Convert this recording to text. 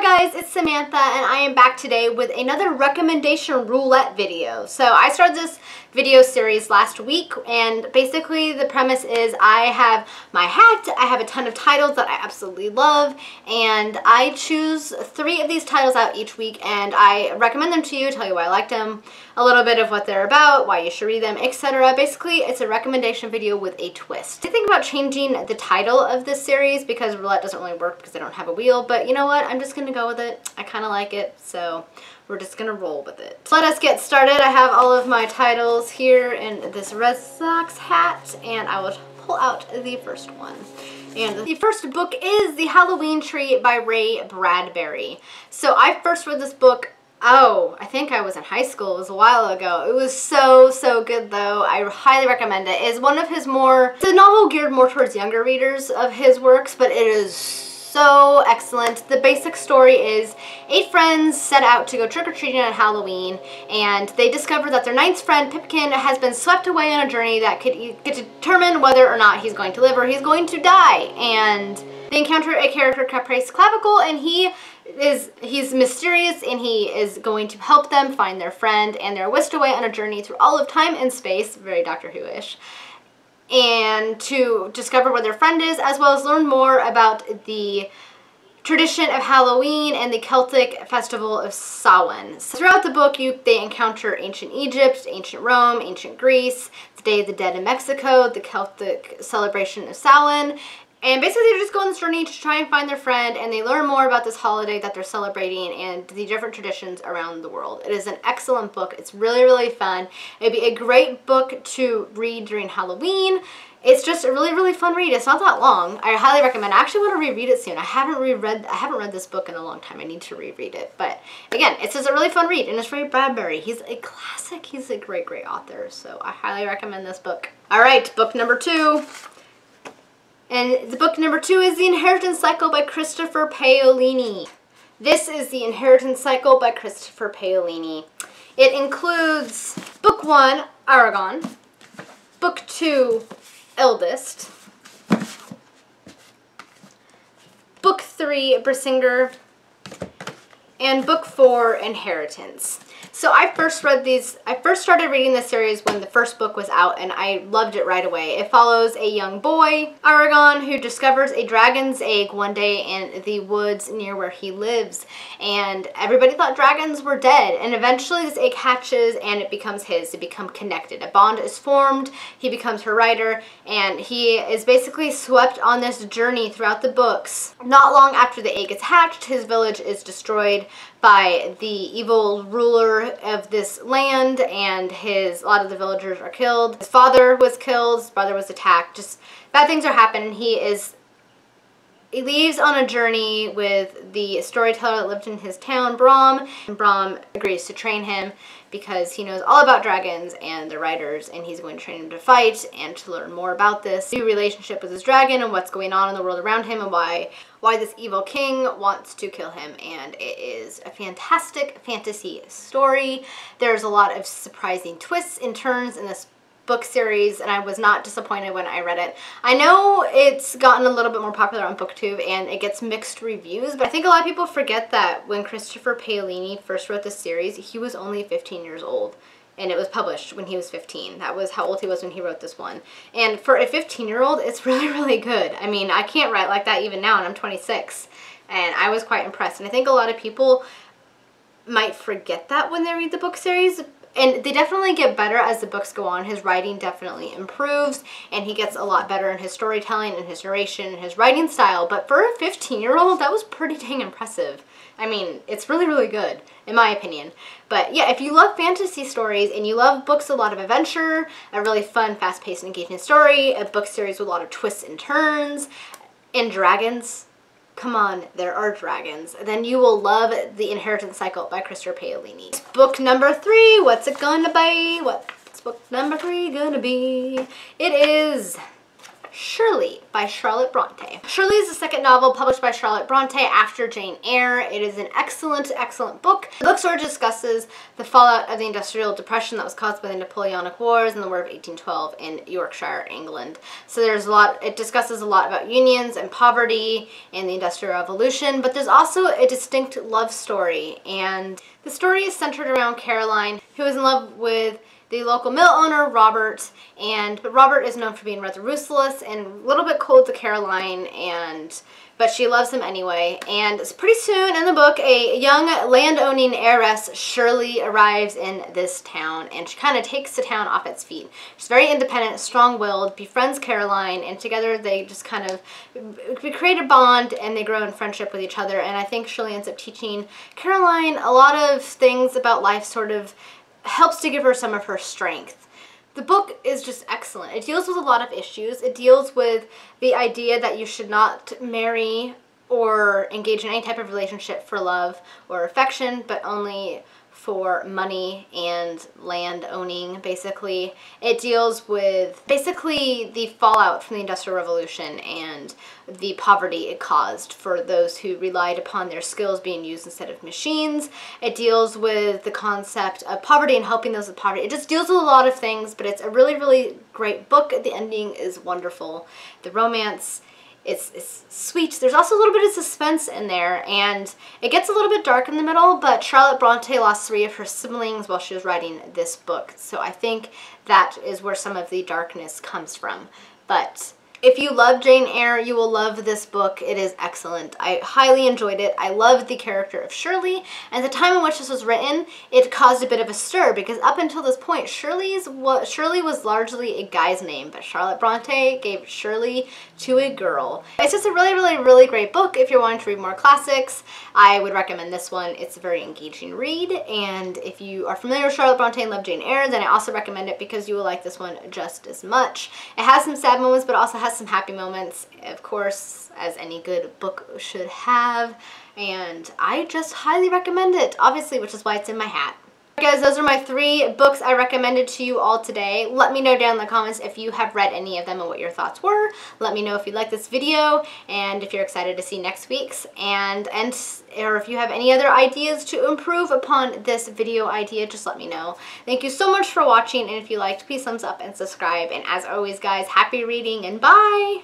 Hi guys, it's Samantha and I am back today with another recommendation roulette video. So I started this video series last week and basically the premise is I have my hat, I have a ton of titles that I absolutely love, and I choose 3 of these titles out each week and I recommend them to you, tell you why I liked them, a little bit of what they're about, why you should read them, etc. Basically, it's a recommendation video with a twist. I think about changing the title of this series because roulette doesn't really work because I don't have a wheel, but you know what? I'm just gonna go with it. I kind of like it, so we're just gonna roll with it. Let us get started. I have all of my titles here in this Red Sox hat, and I will pull out the first one. And the first book is The Halloween Tree by Ray Bradbury. So I first read this book, I think I was in high school. It was a while ago. It was so good though. I highly recommend it. It's one of his it's a novel geared more towards younger readers of his works, but it is so excellent. The basic story is 8 friends set out to go trick-or-treating on Halloween, and they discover that their 9th friend, Pipkin, has been swept away on a journey that could determine whether or not he's going to live or he's going to die. And they encounter a character, Caprice Clavicle, and he's mysterious and he is going to help them find their friend, and they're whisked away on a journey through all of time and space, very Doctor Who-ish, and to discover where their friend is, as well as learn more about the tradition of Halloween and the Celtic festival of Samhain. So throughout the book, they encounter ancient Egypt, ancient Rome, ancient Greece, the Day of the Dead in Mexico, the Celtic celebration of Samhain. And basically they just go on this journey to try and find their friend, and they learn more about this holiday that they're celebrating and the different traditions around the world. It is an excellent book. It's really fun. It'd be a great book to read during Halloween. It's just a really fun read. It's not that long. I highly recommend it. I actually want to reread it soon. I haven't read this book in a long time. I need to reread it. But again, it's just a really fun read, and it's Ray Bradbury. He's a classic. He's a great author. So I highly recommend this book. All right, book number 2. And the book number 2 is The Inheritance Cycle by Christopher Paolini. This is The Inheritance Cycle by Christopher Paolini. It includes book 1, Aragon, book 2, Eldest, book 3, Brissinger, and book 4, Inheritance. So I first started reading this series when the first book was out, and I loved it right away. It follows a young boy, Aragon, who discovers a dragon's egg one day in the woods near where he lives. And everybody thought dragons were dead, and eventually this egg hatches and it becomes his. They become connected. A bond is formed, he becomes her rider, and he is basically swept on this journey throughout the books. Not long after the egg is hatched, his village is destroyed by the evil ruler of this land, and a lot of the villagers are killed. His father was killed, his brother was attacked, just bad things are happening. He leaves on a journey with the storyteller that lived in his town, Brom, and Brom agrees to train him because he knows all about dragons and the riders, and he's going to train him to fight and to learn more about this new relationship with his dragon and what's going on in the world around him and why this evil king wants to kill him. And it is a fantastic fantasy story. There's a lot of surprising twists and turns in this book series, and I was not disappointed when I read it. I know it's gotten a little bit more popular on Booktube and it gets mixed reviews, but I think a lot of people forget that when Christopher Paolini first wrote this series, he was only 15 years old, and it was published when he was 15. That was how old he was when he wrote this one. And for a 15-year-old, it's really good. I mean, I can't write like that even now, and I'm 26, and I was quite impressed. And I think a lot of people might forget that when they read the book series. And they definitely get better as the books go on. His writing definitely improves, and he gets a lot better in his storytelling and his narration and his writing style. But for a 15-year-old, that was pretty dang impressive. I mean, it's really good, in my opinion. But yeah, if you love fantasy stories and you love books with a lot of adventure, a really fun, fast-paced, engaging story, a book series with a lot of twists and turns, and dragons, come on, there are dragons, then you will love The Inheritance Cycle by Christopher Paolini. Book number 3, what's it gonna be? What's book number 3 gonna be? It is Shirley by Charlotte Bronte. Shirley is the second novel published by Charlotte Bronte after Jane Eyre. It is an excellent, excellent book. The book sort of discusses the fallout of the Industrial Depression that was caused by the Napoleonic Wars and the War of 1812 in Yorkshire, England. So there's a lot, it discusses a lot about unions and poverty and the Industrial Revolution, but there's also a distinct love story, and the story is centered around Caroline, who is in love with the local mill owner, Robert, but Robert is known for being rather ruthless and a little bit cold to Caroline, but she loves him anyway. And pretty soon in the book, a young landowning heiress, Shirley, arrives in this town, and she kind of takes the town off its feet. She's very independent, strong-willed, befriends Caroline, and together they just kind of create a bond, and they grow in friendship with each other. And I think Shirley ends up teaching Caroline a lot of things about life, sort of helps to give her some of her strength. The book is just excellent. It deals with a lot of issues. It deals with the idea that you should not marry or engage in any type of relationship for love or affection, but only for money and land owning, basically. It deals with basically the fallout from the Industrial Revolution and the poverty it caused for those who relied upon their skills being used instead of machines. It deals with the concept of poverty and helping those with poverty. It just deals with a lot of things, but it's a really, really great book. The ending is wonderful. The romance, it's sweet. There's also a little bit of suspense in there, and it gets a little bit dark in the middle, but Charlotte Bronte lost 3 of her siblings while she was writing this book, so I think that is where some of the darkness comes from. But if you love Jane Eyre, you will love this book. It is excellent. I highly enjoyed it. I loved the character of Shirley, and the time in which this was written, it caused a bit of a stir, because up until this point, Shirley was largely a guy's name, but Charlotte Bronte gave Shirley to a girl. It's just a really, really, really great book. If you're wanting to read more classics, I would recommend this one. It's a very engaging read, and if you are familiar with Charlotte Bronte and love Jane Eyre, then I also recommend it because you will like this one just as much. It has some sad moments, but also has some happy moments, of course, as any good book should have, and I just highly recommend it, obviously, which is why it's in my hat. Guys, those are my 3 books I recommended to you all today. Let me know down in the comments if you have read any of them and what your thoughts were. Let me know if you like this video and if you're excited to see next week's, or if you have any other ideas to improve upon this video idea, just let me know. Thank you so much for watching, and if you liked, please thumbs up and subscribe. And as always, guys, happy reading and bye!